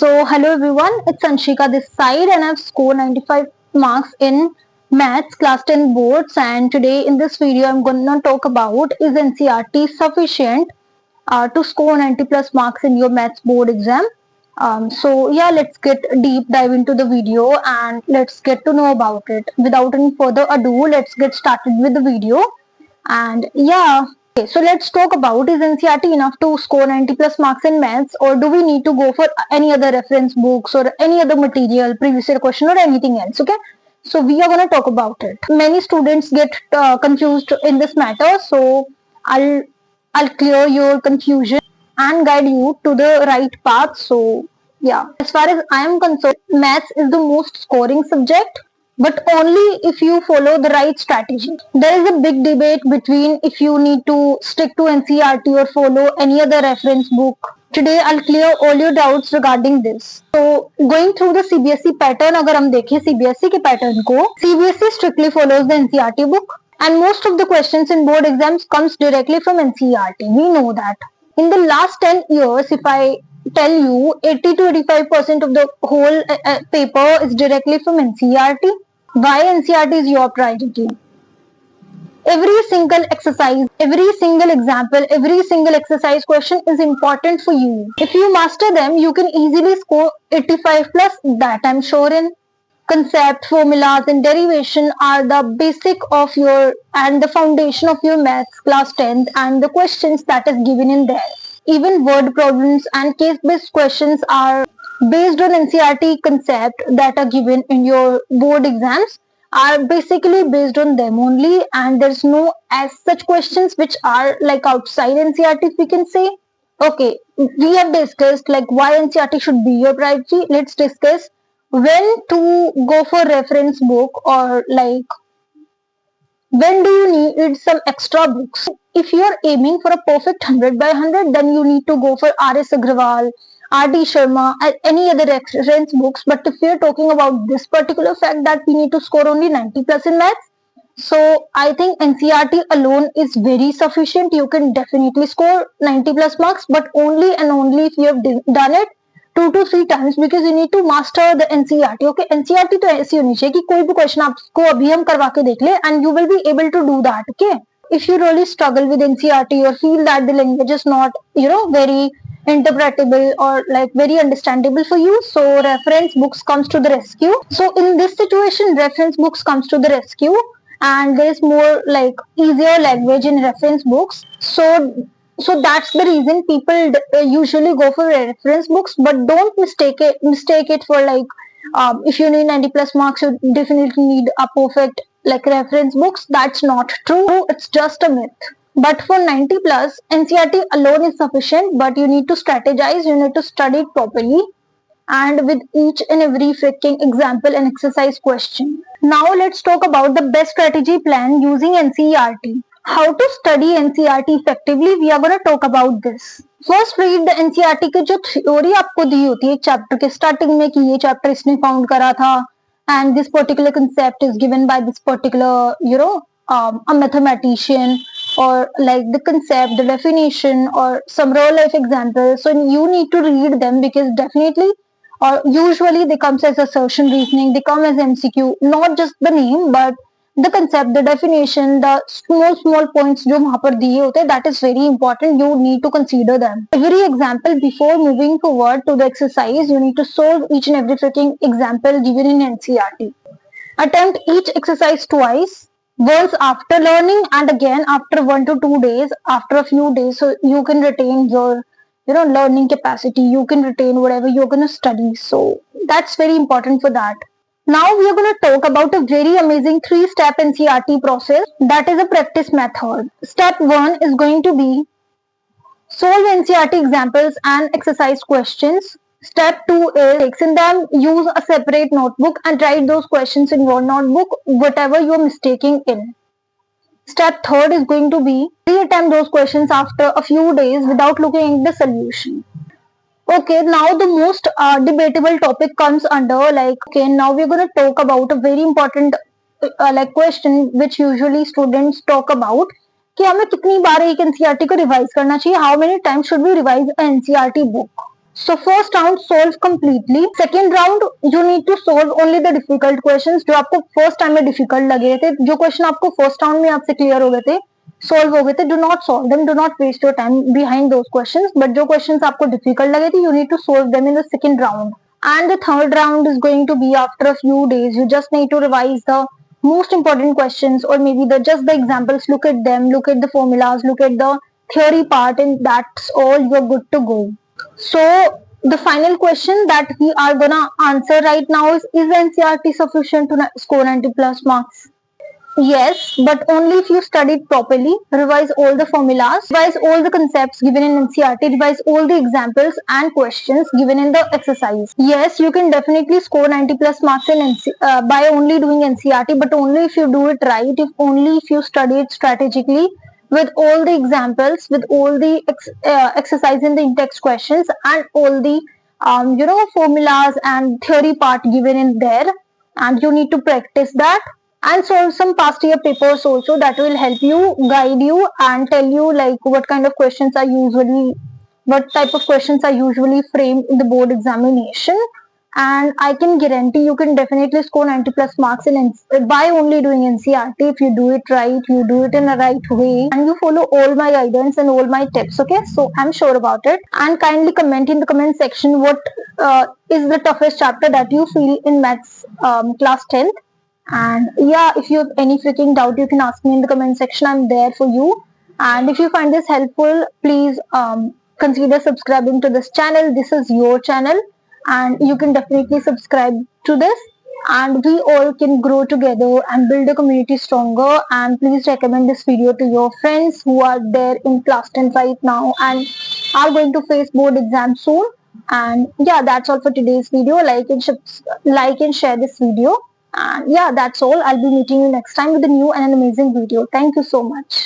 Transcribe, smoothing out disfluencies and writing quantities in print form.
Hello everyone, it's Anshika this side, and I've scored 95 marks in maths class 10 boards. And today in this video, I'm going to talk about, is NCERT sufficient to score 90 plus marks in your maths board exam? Let's get deep dive into the video and let's get to know about it. Without any further ado, let's get started with the video. And yeah, okay, so let's talk about, is NCERT enough to score 90 plus marks in maths, or do we need to go for any other reference books or any other material, previous year question or anything else? Okay, so we are going to talk about it. Many students get confused in this matter, so I'll clear your confusion and guide you to the right path. So yeah, as far as I am concerned, maths is the most scoring subject, but only if you follow the right strategy. There is a big debate between if you need to stick to NCERT or follow any other reference book. Today I'll clear all your doubts regarding this. So going through the CBSE pattern, अगर हम देखें CBSE के pattern को, CBSE strictly follows the NCERT book, and most of the questions in board exams comes directly from NCERT. We know that. In the last 10 years, if I tell you, 80 to 85% of the whole paper is directly from NCERT. Why NCERT is your priority? Every single exercise, every single example, every single exercise question is important for you. If you master them, you can easily score 85 plus, that I'm sure in. Concept, formulas and derivation are the basic of your and the foundation of your maths class 10th, and the questions that is given in there. Even word problems and case-based questions are based on NCERT concept that are given in your board exams, are basically based on them only, and there's no as such questions which are like outside NCERT, if we can say. Okay, we have discussed like why NCERT should be your priority. Let's discuss when to go for reference book, or like when do you need some extra books. If you are aiming for a perfect 100 by 100, then you need to go for R.S. Agrawal, R.D. Sharma, and any other reference books. But if we are talking about this particular fact that we need to score only 90 plus in maths, so I think NCERT alone is very sufficient. You can definitely score 90 plus marks, but only and only if you have done it 2 to 3 times, because you need to master the NCERT. Okay, NCERT तो ऐसी होनी चाहिए कि कोई भी question आपको अभी हम करवा के देख ले and you will be able to do that. Okay, if you really struggle with NCERT or feel that the language is not very interpretable or like very understandable for you, so reference books comes to the rescue. So in this situation, reference books comes to the rescue, and there is more like easier language in reference books. So that's the reason people usually go for reference books, but don't mistake it for like if you need 90 plus marks, you definitely need a perfect like reference books. That's not true. It's just a myth. But for 90 plus, NCERT alone is sufficient, but you need to strategize, you need to study it properly, and with each and every freaking example and exercise question. Now let's talk about the best strategy plan using NCERT. How to study NCERT effectively, we are going to talk about this. First read the NCERT के जो theory आपको दी होती है chapter के starting में कि ये chapter इसने फाउंड करा था, and this particular concept is given by this particular a mathematician, or like the concept, the definition, or some real life example. So you need to read them, because definitely or usually they comes as assertion reasoning, they come as MCQ, not just the name but the concept, the definition, the small points जो वहाँ पर दिए होते हैं, that is very important. You need to consider them. Every example before moving forward to the exercise, you need to solve each and every freaking example given in NCERT. Attempt each exercise twice, once after learning and again after 1 to 2 days, after a few days, so you can retain your learning capacity, you can retain whatever you're going to study. So that's very important for that. Now we are going to talk about a very amazing 3-step NCERT process, that is a practice method. Step 1 is going to be solve NCERT examples and exercise questions. Step 2 is fixing them, use a separate notebook and write those questions in your notebook, whatever you are mistaking in. Step 3 is going to be reattempt those questions after a few days without looking at the solution. Okay, now the most debatable topic comes under now we're going to talk about a very important question which usually students talk about कि हमें कितनी बार एक NCERT को revise करना चाहिए. How many times should we revise an NCERT book? So first round solve completely. Second round you need to solve only the difficult questions जो आपको first time में difficult लगे थे, जो question आपको first round में आपसे clear हो गए थे, solve हो गए थे. Do not solve them. Do not waste your time behind those questions. But जो questions आपको difficult लगे थे, you need to solve them in the second round. And the third round is going to be after a few days. You just need to revise the most important questions, or maybe just the examples. Look at them. Look at the formulas. Look at the theory part, and that's all. You're good to go. So the final question that we are gonna answer right now is NCERT sufficient to score 90 plus marks? Yes, but only if you studied properly, revise all the formulas, revise all the concepts given in NCERT, revise all the examples and questions given in the exercise. Yes, you can definitely score 90 plus marks in by only doing NCERT, but only if you do it right, only if you study it strategically, with all the examples, with all the exercise in the in-text questions, and all the formulas and theory part given in there, and you need to practice that and solve some past year papers also. That will help you, guide you, and tell you like what kind of questions are usually, what type of questions are usually framed in the board examination. And I can guarantee you can definitely score 90 plus marks by only doing NCERT if you do it right, you do it in a right way, and you follow all my guidance and all my tips. Okay, so I'm sure about it. And kindly comment in the comment section what is the toughest chapter that you feel in maths class 10th. And yeah, if you have any freaking doubt, you can ask me in the comment section. I'm there for you. And if you find this helpful, please consider subscribing to this channel. This is your channel, and you can definitely subscribe to this, and we all can grow together and build a community stronger. And please recommend this video to your friends who are there in class 10 right now and are going to face board exam soon. And yeah, that's all for today's video. Like and share this video. And yeah, that's all. I'll be meeting you next time with a new and an amazing video. Thank you so much.